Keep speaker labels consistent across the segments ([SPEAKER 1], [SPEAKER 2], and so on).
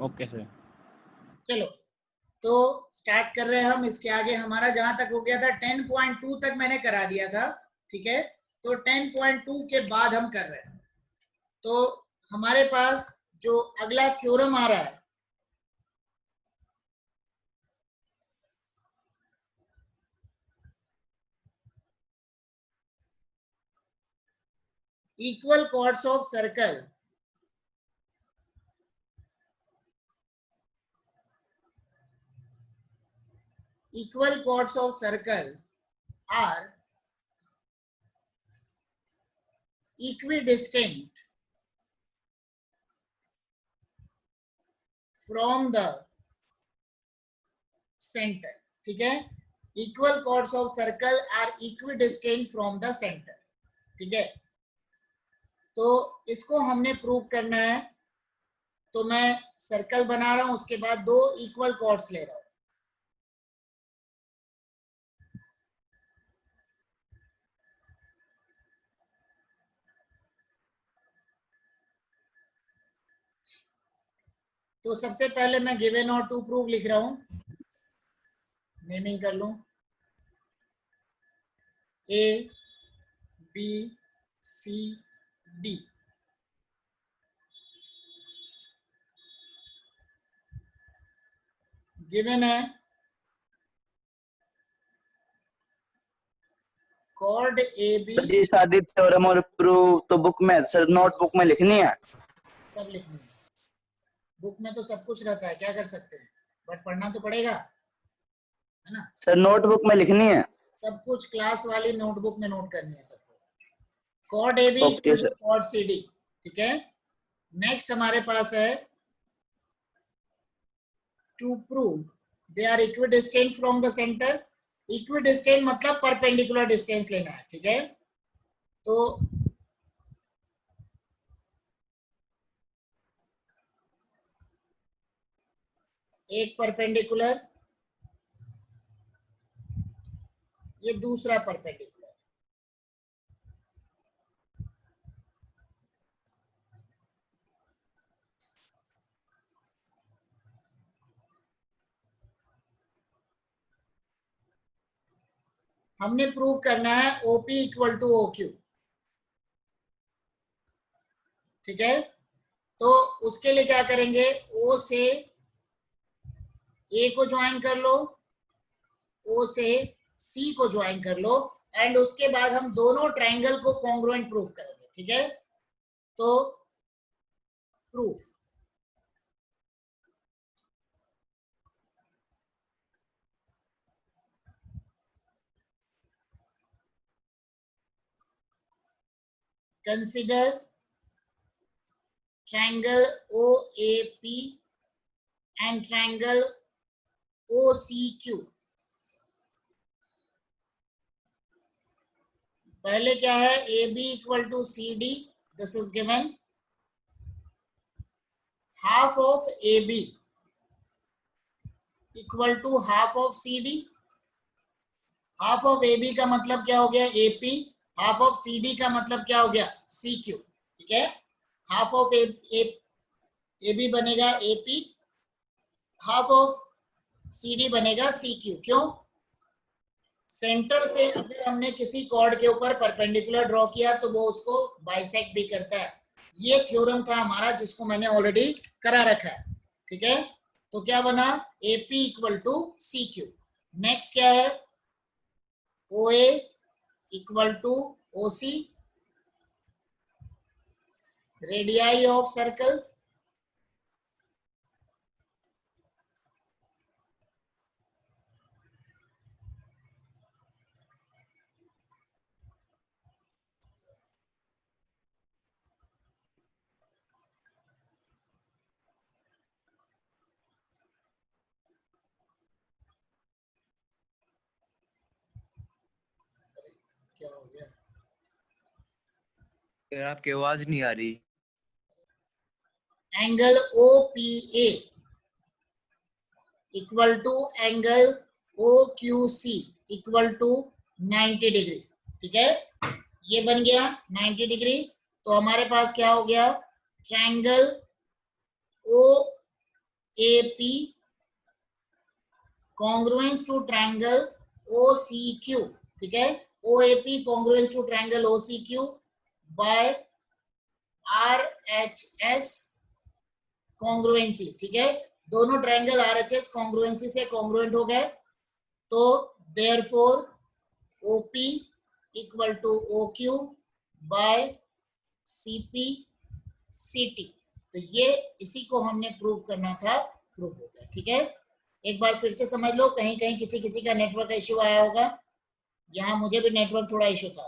[SPEAKER 1] Okay sir.
[SPEAKER 2] चलो तो start कर रहे हैं हम। इसके आगे हमारा जहां तक हो गया था 10.2 तक मैंने करा दिया था, ठीक है। तो 10.2 के बाद हम कर रहे हैं। तो हमारे पास जो अगला थ्योरम आ रहा है, equal chords of circle are equidistinct from the center, ठीक है। Equal chords of circle are equidistant from the centre, ठीक है। तो इसको हमने प्रूव करना है। तो मैं सर्कल बना रहा हूं, उसके बाद दो इक्वल कॉर्ड्स ले रहा हूं। तो सबसे पहले मैं गिवन और टू प्रूव लिख रहा हूं, नेमिंग कर लूं, A B C D. Given है कॉर्ड ए बी।
[SPEAKER 3] सारी थ्योरम और प्रूफ तो बुक में सर, नोटबुक में लिखनी है,
[SPEAKER 2] सब लिखनी है। बुक में तो सब कुछ रहता है, क्या कर सकते हैं, बट पढ़ना तो पड़ेगा, है ना।
[SPEAKER 3] सर नोटबुक में लिखनी है,
[SPEAKER 2] सब कुछ क्लास वाली नोटबुक में नोट करनी है सबको। Chord A B equal to chord C D, ठीक है। नेक्स्ट हमारे पास है to prove they are equidistant from the centre. Equidistant मतलब परपेंडिकुलर डिस्टेंस लेना है, ठीक है। तो एक परपेंडिकुलर, ये दूसरा परपेंडिकुलर। हमने प्रूव करना है OP इक्वल टू OQ, ठीक है। तो उसके लिए क्या करेंगे, O से A को ज्वाइन कर लो, O से C को ज्वाइन कर लो, एंड उसके बाद हम दोनों ट्रायंगल को कॉन्ग्रुएंट प्रूव करेंगे, ठीक है। तो proof, consider triangle OAP and triangle OCQ। पहले क्या है, AB equal to CD, this is given. Half of AB equal to half of CD। Half of AB का मतलब क्या हो गया, AP। हाफ ऑफ CD का मतलब क्या हो गया, CQ, ठीक है। हाफ ऑफ AB बनेगा AP, हाफ ऑफ CD बनेगा CQ। क्यों, सेंटर से अगर हमने किसी कॉर्ड के ऊपर परपेंडिकुलर ड्रॉ किया तो वो उसको बाइसेक्ट भी करता है। ये थ्योरम था हमारा जिसको मैंने ऑलरेडी करा रखा है, ठीक है। तो क्या बना, AP equal to CQ। Next क्या है, OA equal to OC, radii of circle. क्या हो गया,
[SPEAKER 4] आपकी आवाज नहीं आ रही।
[SPEAKER 2] Angle OPA equal to angle OQC equal to 90 degree, ठीक है। ये बन गया 90 डिग्री। तो हमारे पास क्या हो गया, triangle AP congruence to triangle OCQ, ठीक है, OAP congruence to triangle OCQ by RHS congruency, ठीक है, दोनों ट्रायंगल RHS congruency से congruent हो गए, तो therefore OP equal to OQ by CP CT। तो ये इसी को हमने प्रूव करना था, प्रूव हो गया, ठीक है। एक बार फिर से समझ लो, कहीं कहीं किसी किसी का नेटवर्क इश्यू आया होगा, यहाँ मुझे भी नेटवर्क थोड़ा इश्यू था।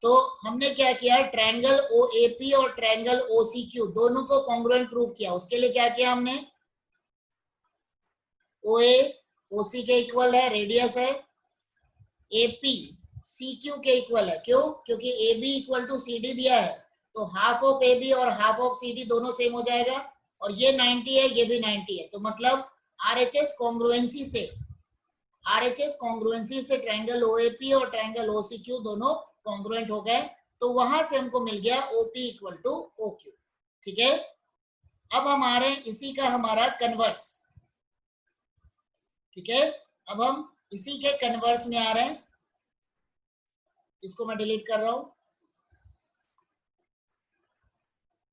[SPEAKER 2] तो हमने क्या किया, ट्रायंगल OAP और ट्रायंगल OCQ दोनों को कॉन्ग्रुएंट प्रूव किया। उसके लिए क्या किया हमने, OA OC के इक्वल है, रेडियस है, AP CQ के इक्वल है। क्यों? क्योंकि AB इक्वल टू CD दिया है, तो हाफ ऑफ AB और हाफ ऑफ CD दोनों सेम हो जाएगा, और ये 90 है, ये भी 90 है, तो मतलब RHS कॉन्ग्रुएंसी से ट्रायंगल OAP और ट्रायंगल OCQ दोनों कॉन्ग्रुएंट हो गए, तो वहां से हमको मिल गया OP इक्वल टू OQ, ठीक है। अब हम आ रहे हैं इसी का हमारा कन्वर्स, ठीक है, अब हम इसी के कन्वर्स में आ रहे हैं, इसको मैं डिलीट कर रहा हूं।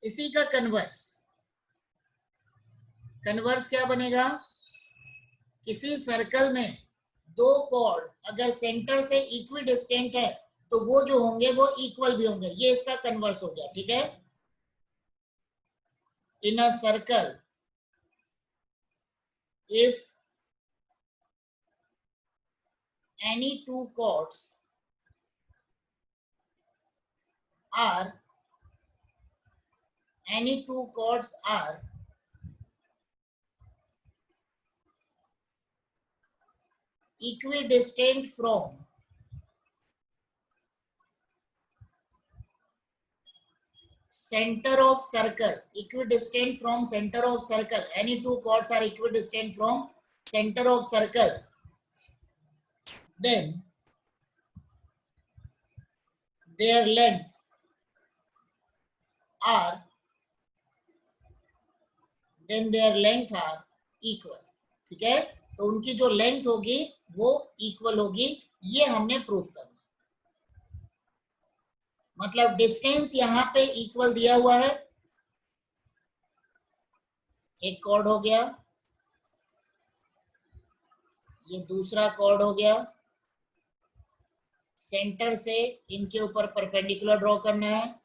[SPEAKER 2] इसी का कन्वर्स क्या बनेगा, किसी सर्कल में दो कॉर्ड अगर सेंटर से इक्विडिस्टेंट है तो वो जो होंगे वो इक्वल भी होंगे, ये इसका कन्वर्स हो गया, ठीक है। In a circle if any two chords are equidistant from center of circle, equidistant from center of circle, any two chords are equidistant from center of circle, then their length are equal, ठीक है। तो उनकी जो length होगी वो equal होगी, ये हमने प्रूफ करना, मतलब डिस्टेंस यहां पे इक्वल दिया हुआ है, एक कॉर्ड हो गया, ये दूसरा कॉर्ड हो गया, सेंटर से इनके ऊपर परपेंडिकुलर ड्रॉ करना है,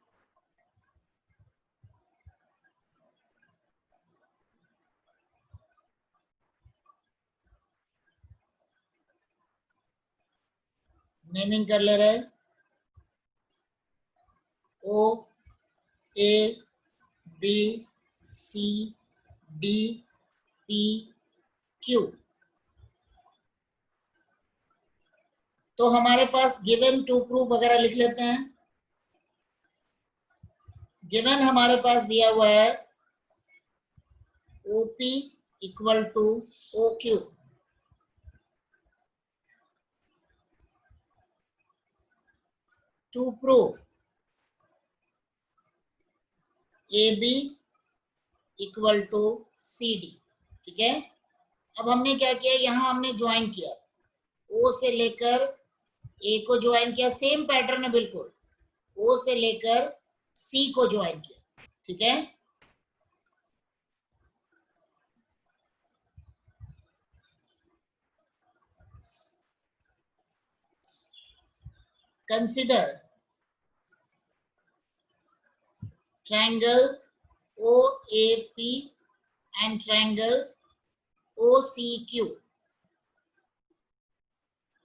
[SPEAKER 2] नेमिंग कर ले रहे, O A B C D P Q। तो हमारे पास गिवन टू प्रूफ वगैरह लिख लेते हैं। गिवन हमारे पास दिया हुआ है OP इक्वल टू OQ, टू प्रूफ AB इक्वल टू CD, ठीक है। अब हमने क्या किया, यहां हमने ज्वाइन किया, O से लेकर A को ज्वाइन किया, सेम पैटर्न है बिल्कुल, O से लेकर C को ज्वाइन किया, ठीक है। Consider triangle OAP and triangle OCQ,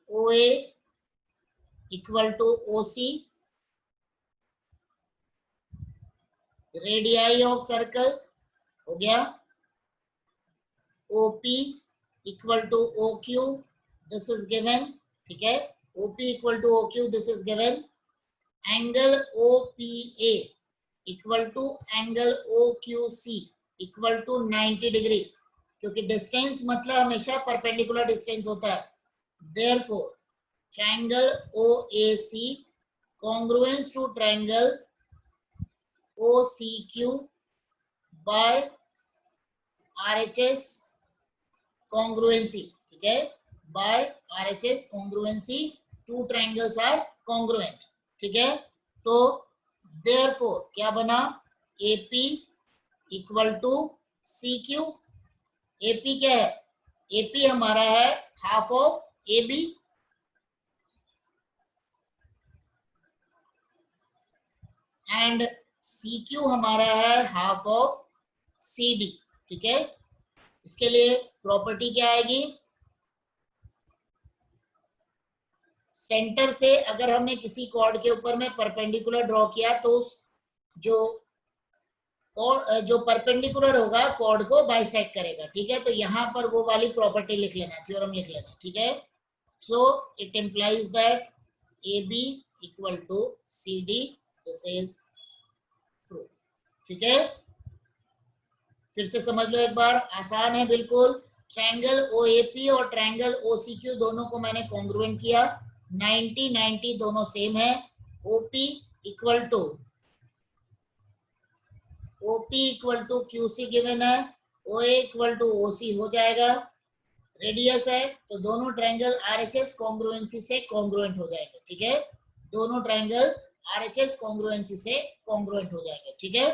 [SPEAKER 2] OA equal to OC, radii of circle हो गया, OP equal to OQ, this is given, ठीक है, OP equal to OQ, this is given, angle OPA equal to angle OQC equal to 90 degree, क्योंकि distance मतलब हमेशा perpendicular distance होता है, therefore triangle OAC congruence to triangle OCQ by RHS congruency, ठीक है, by RHS congruency two triangles are congruent, ठीक है। तो therefore क्या बना, AP equal to CQ। AP क्या है, AP हमारा है half of AB and CQ हमारा है हाफ ऑफ CD, ठीक है। इसके लिए प्रॉपर्टी क्या आएगी, सेंटर से अगर हमने किसी कॉर्ड के ऊपर में परपेंडिकुलर ड्रॉ किया तो जो परपेंडिकुलर होगा कॉर्ड को बाइसेक्ट करेगा, ठीक है। तो यहां पर वो वाली प्रॉपर्टी लिख लेना, थ्योरम लिख लेना, ठीक है। So it implies that AB equal to CD, this is true, ठीक है। फिर से समझ लो एक बार, आसान है बिल्कुल। ट्रायंगल OAP और ट्रायंगल OCQ दोनों को मैंने कॉन्ग्रुएंट किया, 90-90 दोनों सेम है। OP equal to QC given है, OA इक्वल टू OC हो जाएगा। रेडियस है तो दोनों ट्रायंगल RHS कॉन्ग्रुएंसी से कॉन्ग्रुएंट हो जाएंगे, ठीक है। दोनों ट्रायंगल RHS कॉन्ग्रुएंसी से कॉन्ग्रुएंट हो जाएंगे, ठीक है।